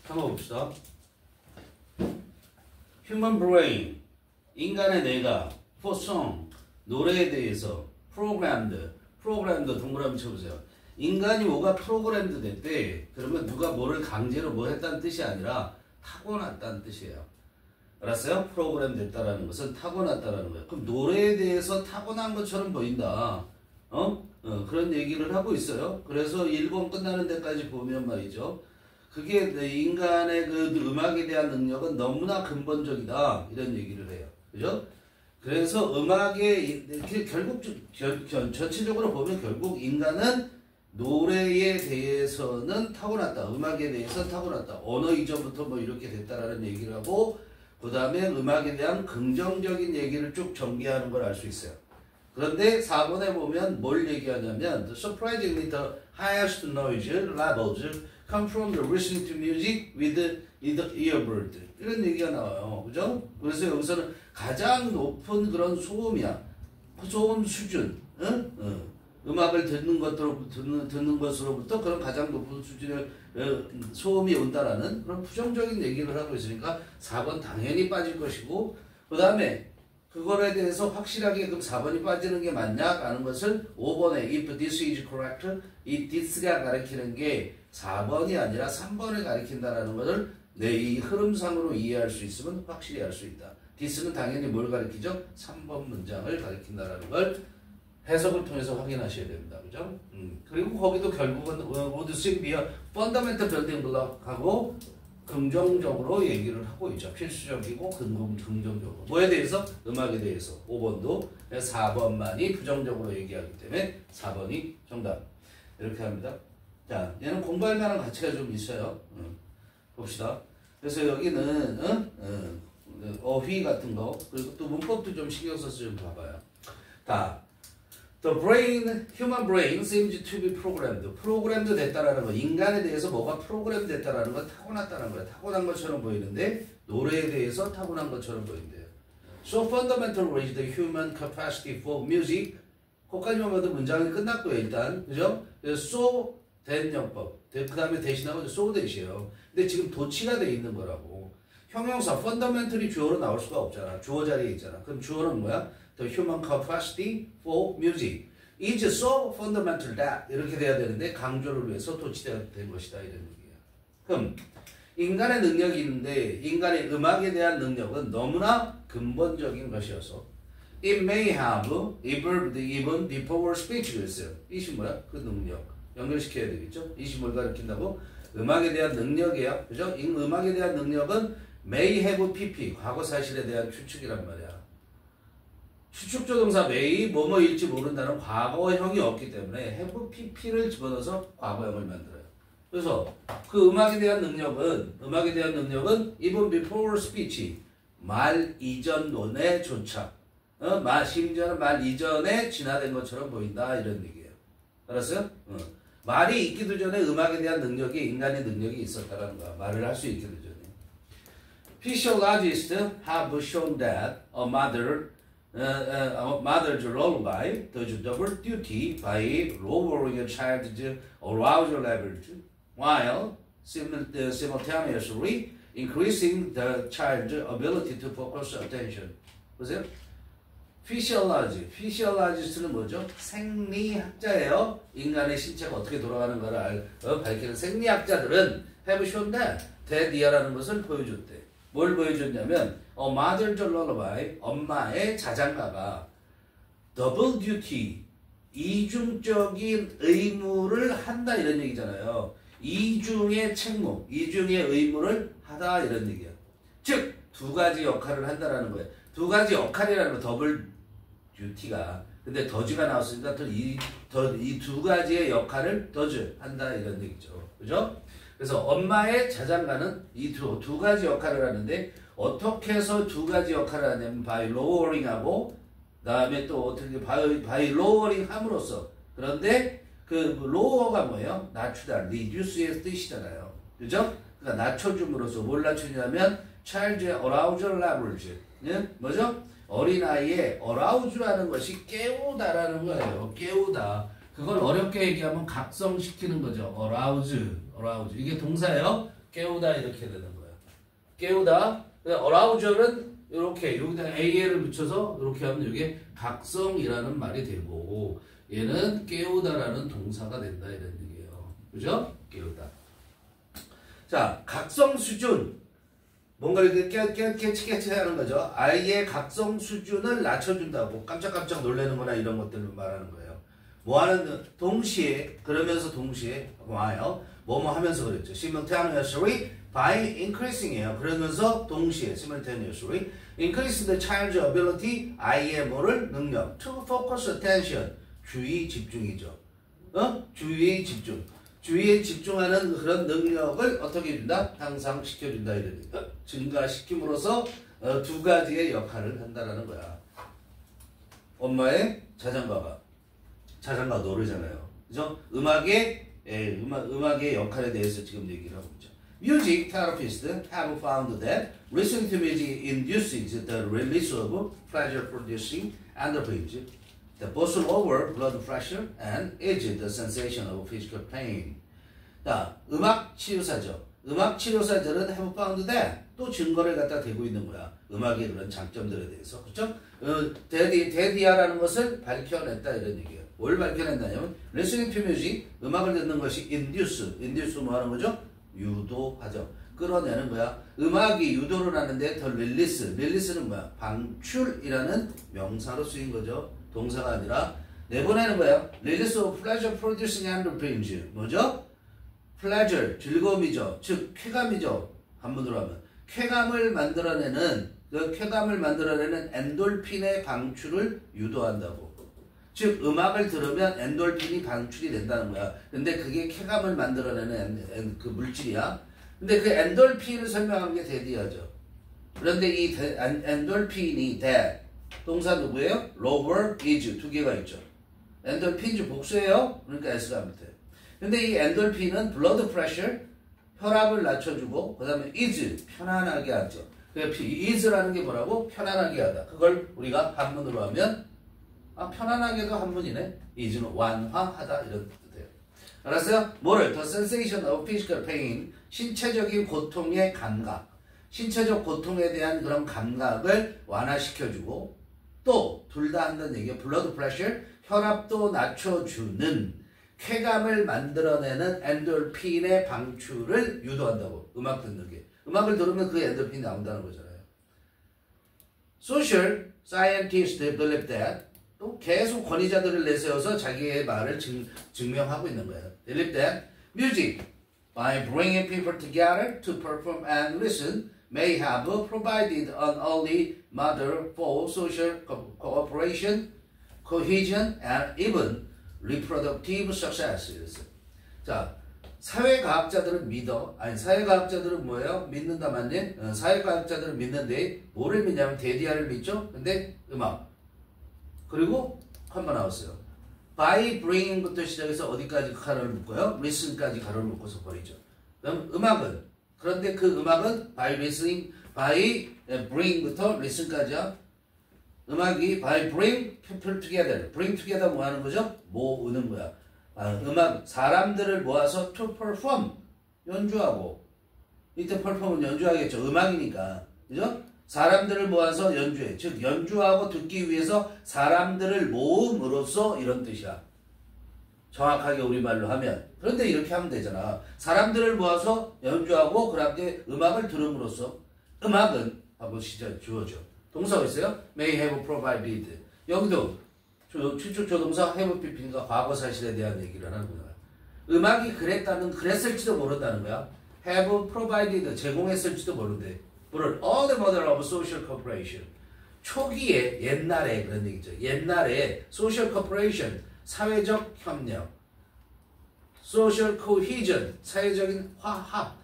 한번 봅시다. Human brain, 인간의 뇌가 for song, 노래에 대해서 programmed 동그라미 쳐보세요. 인간이 뭐가 프로그램드 됐대. 그러면 누가 뭐를 강제로 뭐 했다는 뜻이 아니라 타고났다는 뜻이에요. 알았어요? 프로그램 됐다라는 것은 타고났다라는 거예요. 그럼 노래에 대해서 타고난 것처럼 보인다. 그런 얘기를 하고 있어요. 그래서 1번 끝나는 데까지 보면 말이죠. 그게 인간의 그 음악에 대한 능력은 너무나 근본적이다. 이런 얘기를 해요. 그죠? 그래서 음악에, 결국, 전체적으로 보면 결국 인간은 노래에 대해서는 타고났다. 음악에 대해서는 타고났다. 언어 이전부터 뭐 이렇게 됐다라는 얘기를 하고, 그 다음에 음악에 대한 긍정적인 얘기를 쭉 전개하는 걸 알 수 있어요. 그런데 4번에 보면 뭘 얘기하냐면, surprisingly the highest noise levels come from the listening to music with the earbud. 이런 얘기가 나와요. 그죠? 그래서 여기서는 가장 높은 그런 소음이야. 소음 수준. 음악을 듣는 것으로부터 그런 가장 높은 수준의 소음이 온다라는 그런 부정적인 얘기를 하고 있으니까 4번 당연히 빠질 것이고, 그 다음에 그거에 대해서 확실하게 그럼 4번이 빠지는 게 맞냐라는 것을 5번에 if this is correct, 이 this가 가리키는 게 4번이 아니라 3번을 가리킨다라는 것을 이 흐름상으로 이해할 수 있으면 확실히 알 수 있다. this는 당연히 뭘 가리키죠? 3번 문장을 가리킨다라는 걸 해석을 통해서 확인하셔야 됩니다. 그죠? 그리고 거기도 결국은 would seem be a fundamental building block하고 긍정적으로 얘기를 하고 있죠. 필수적이고 긍정적으로. 뭐에 대해서? 음악에 대해서. 5번도 4번만이 부정적으로 얘기하기 때문에 4번이 정답. 이렇게 합니다. 자, 얘는 공부할 만한 가치가 좀 있어요. 봅시다. 그래서 여기는 어휘 같은 거, 그리고 또 문법도 좀 신경 써서 좀 봐봐요. 자, The brain, human brain seems to be programmed. 프로그램도 됐다라는 거, 인간에 대해서 뭐가 프로그램 됐다라는 건 타고났다는 거예요. 타고난 것처럼 보이는데 노래에 대해서 타고난 것처럼 보인대요. So fundamental is the human capacity for music. 거기까지만 봐도 문장이 끝났고요, 일단. 그죠? so 된 영법. 그 다음에 대신하고 so 대시에요. 근데 지금 도치가 돼 있는 거라고. 형용사 fundamental이 주어로 나올 수가 없잖아. 주어 자리에 있잖아. 그럼 주어는 뭐야? The human capacity for music is so fundamental that 이렇게 돼야 되는데 강조를 위해서 도치된 것이다 이런 얘기예요. 그럼 인간의 능력이 있는데 인간의 음악에 대한 능력은 너무나 근본적인 것이어서 it may have evolved even before speech 있어요. 이시 뭐야? 그 능력 연결시켜야 되겠죠? 이시 뭘 가리킨다고? 음악에 대한 능력이에요. 그죠? 이 음악에 대한 능력은 may have pp 과거 사실에 대한 추측이란 말이야. 추측조동사 may 뭐뭐일지 모른다는 과거형이 없기 때문에 have pp를 집어넣어서 과거형을 만들어요. 그래서 그 음악에 대한 능력은 even before speech 말 이전론에 조차 심지어는 말 이전에 진화된 것처럼 보인다 이런 얘기예요. 알았어요? 말이 있기도 전에 음악에 대한 능력이 인간의 능력이 있었다라는 거야. 말을 할 수 있기도 전에. Physiologists have shown that a mother's lullaby does double duty by lowering a child's arousal levels while simultaneously increasing the child's ability to focus attention. 보세요. Physiologist는 뭐죠? 생리학자예요. 인간의 신체가 어떻게 돌아가는가를 밝히는 생리학자들은 have shown that that이라는 것을 보여줬대. 뭘 보여줬냐면 mother's lullaby, 엄마의 자장가가 double duty, 이중적인 의무를 한다 이런 얘기잖아요. 이중의 책무, 이중의 의무를 하다 이런 얘기야. 즉, 두 가지 역할을 한다라는 거예요. 두 가지 역할이라는 거 더블 듀티가 근데 더즈가 나왔으니까 이 두 가지의 역할을 더즈 한다 이런 얘기죠. 그죠? 그래서 엄마의 자장가는 이 두 가지 역할을 하는데 어떻게 해서 두 가지 역할을 하냐면 by lowering 하고 그다음에 또 어떻게 by lowering 함으로써 그런데 그 lower가 뭐예요? 낮추다, reduce의 뜻이잖아요. 그죠? 그러니까 낮춰줌으로써 뭘 낮추냐면 child's arousal levels. 예? 뭐죠? 어린아이의 arouse라는 것이 깨우다라는 거예요. 깨우다. 그걸 어렵게 얘기하면 각성시키는 거죠. arouse. 이게 동사예요. 깨우다 이렇게 되는 거야. 깨우다. arousal은 이렇게 여기다 AL을 붙여서 이렇게 하면 이게 각성이라는 말이 되고 얘는 깨우다라는 동사가 된다 이런 얘기예요. 그죠? 깨우다. 자, 각성 수준. 뭔가 이렇게 깨치깨치 하는 거죠. 아이의 각성 수준을 낮춰준다고 깜짝깜짝 놀라는 거나 이런 것들을 말하는 거예요. 뭐 하는, 동시에, 그러면서 동시에, 와요. 뭐뭐 하면서 그랬죠. simultaneously by increasing이에요. 그러면서 동시에, simultaneously, increase the child's ability, 아이의 뭐를? 능력. to focus attention. 주의 집중이죠. 주의 집중. 주의에 집중하는 그런 능력을 어떻게 해준다? 향상시켜준다. 이러니까 증가시킴으로써 두 가지의 역할을 한다라는 거야. 엄마의 자장가가 노래잖아요. 그죠? 음악의 역할에 대해서 지금 얘기를 하고 있죠. Music therapists have found that listening to music induces the release of pleasure-producing endorphins that boost over blood pressure and ease the sensation of physical pain. 자, 음악 치료사죠. 음악 치료사들은 have found that 또 증거를 갖다 대고 있는 거야. 음악의 그런 장점들에 대해서. 그렇죠? 데디아라는 것을 밝혀냈다 이런 얘기예요. 뭘 밝혀낸다냐면 listening to music, 음악을 듣는 것이 induce 뭐 하는 거죠? 유도하죠. 끌어내는 거야. 음악이 유도를 하는데 더 릴리스는 뭐야? 방출이라는 명사로 쓰인 거죠. 동사가 아니라 내보내는 거예요. Release of pleasure producing endorphins. 뭐죠? pleasure, 즐거움이죠. 즉 쾌감이죠. 한문으로 하면 쾌감을 만들어내는 엔돌핀의 방출을 유도한다고. 즉 음악을 들으면 엔돌핀이 방출이 된다는 거야. 근데 그게 쾌감을 만들어내는 그 물질이야. 근데 그 엔돌핀을 설명하는 게 데디아죠. 그런데 이 엔돌핀이 동사 누구예요? lower is 두 개가 있죠. 엔돌핀즈 복수예요. 그러니까 S가 밑에. 근데 이 엔돌핀은 blood pressure, 혈압을 낮춰주고 그 다음에 is, 편안하게 하죠. is라는 게 뭐라고? 편안하게 하다. 그걸 우리가 한문으로 하면 편안하게도 한문이네. is는 완화하다 이런 뜻이에요. 알았어요? 뭐를? The sensation of physical pain, 신체적인 고통의 감각. 신체적 고통에 대한 그런 감각을 완화시켜주고 또 둘 다 한다는 얘기예요. blood pressure, 혈압도 낮춰주는 쾌감을 만들어내는 엔돌핀의 방출을 유도한다고. 음악 듣는 게. 음악을 들으면 그 엔돌핀이 나온다는 거잖아요. Social scientists believe that 또 계속 권위자들을 내세워서 자기의 말을 증명하고 있는 거예요. Believe that music, by bringing people together to perform and listen, may have provided an early model for social cooperation, cohesion, and even reproductive success. 자, 사회과학자들은 사회과학자들은 뭐예요? 믿는다 맞니? 사회과학자들은 믿는데 뭐를 믿냐면 데디아를 믿죠? 근데 음악. 그리고 한번 나왔어요. by bringing부터 시작해서 어디까지 가로를 묶어요? listen까지 가로를 묶어서 버리죠. 그럼 음악은 그런데 그 음악은 by listening, by bring부터 listen까지야. 음악이 by bring people together. bring together 뭐 하는 거죠? 모으는 거야. 음악 사람들을 모아서 to perform 연주하고 이때 perform은 연주하겠죠. 음악이니까. 그죠? 사람들을 모아서 연주해. 즉 연주하고 듣기 위해서 사람들을 모음으로써 이런 뜻이야. 정확하게 우리말로 하면. 그런데 이렇게 하면 되잖아. 사람들을 모아서 연주하고 그 다음에 음악을 들음으로써 음악은 하고 시작 주어져. 동사가 있어요? may have provided. 여기도 추측 조동사 have pp니까 과거 사실에 대한 얘기를 하는 거야. 음악이 그랬을지도 모른다는 거야. have provided 제공했을지도 모른대. all the model of social cooperation. 초기에 옛날에 그런 얘기죠. 옛날에 social cooperation 사회적 협력, social cohesion 사회적인 화합,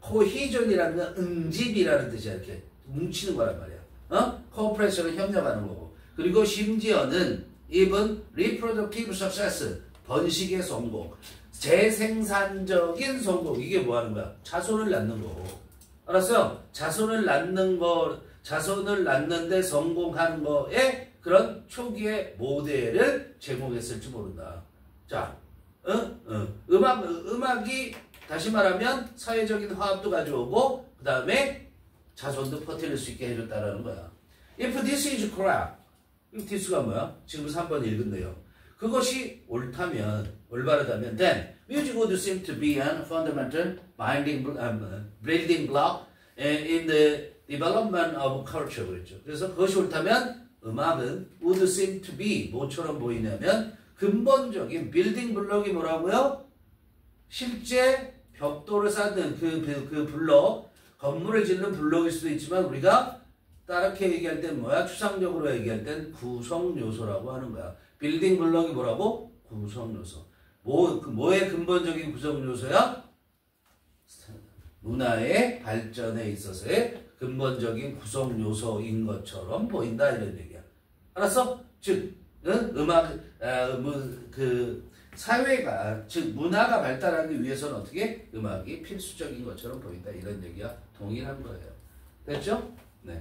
cohesion이라는 건 응집이라는 뜻이야. 이렇게 뭉치는 거란 말이야. cooperation은 협력하는 거고. 그리고 심지어는 even reproductive success 번식의 성공, 재생산적인 성공. 이게 뭐 하는 거야? 자손을 낳는 거고. 알았어요? 자손을 낳는데 성공한 거에 그런 초기의 모델을 제공했을지 모른다. 자, 음악이 다시 말하면 사회적인 화합도 가져오고 그 다음에 자손도 퍼뜨릴 수 있게 해줬다라는 거야. If this is correct, this가 뭐야? 지금 3번 읽은 내용. 그것이 옳다면, 올바르다면, then music would seem to be an fundamental building block in the development of culture. 그랬죠. 그래서 그것이 옳다면 음악은 would seem to be 뭐처럼 보이냐면 근본적인 빌딩 블럭이 뭐라고요? 실제 벽돌을 쌓는 그 블럭, 건물을 짓는 블럭일 수도 있지만 우리가 다르게 얘기할 땐 뭐야? 추상적으로 얘기할 땐 구성 요소라고 하는 거야. 빌딩 블럭이 뭐라고? 구성 요소. 뭐의 근본적인 구성 요소야? 문화의 발전에 있어서의 근본적인 구성 요소인 것처럼 보인다 이런 얘기야. 알았어? 즉, 사회가 즉 문화가 발달하기 위해서는 어떻게 음악이 필수적인 것처럼 보인다 이런 얘기가 동일한 거예요. 됐죠? 네.